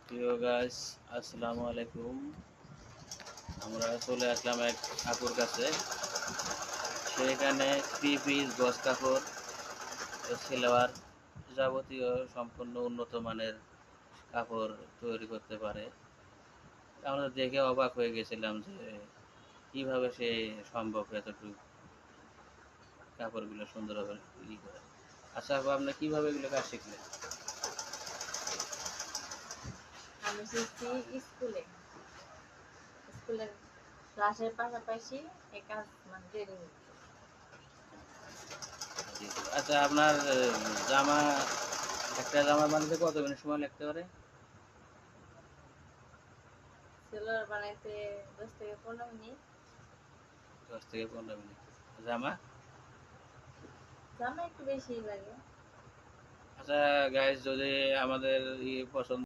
প্রিয় গাইস, আসসালামু আলাইকুম। আমরা চলে আসলাম এক আপুর কাছে। সেখানে থ্রি পিস, গজ কাপড়, সেলোয়ার, যাবতীয় সম্পূর্ণ উন্নত মানের কাপড় তৈরি করতে পারে। আমরা দেখে অবাক হয়ে গেছিলাম যে কিভাবে সে সম্ভব এতটুকু কাপড়গুলো সুন্দরভাবে করে। আচ্ছা আপু, আপনি কিভাবে এগুলো কাজ শিখলেন? আমি শিখছি স্কুলে স্কুলের ক্লাসের পাশাপাশি এই কাজ মানে ট্রেনিং। জি, জি। আচ্ছা, আপনার জামা একটা জামা বানাতে কত মিনিট সময় লাগতে পারে? সেলোয়ার বানাইতে 10 থেকে 15 মিনিট। 10 থেকে 15 মিনিট। জামা? জামা একটু বেশি লাগে। আচ্ছা গাইস, যদি আমাদের পছন্দ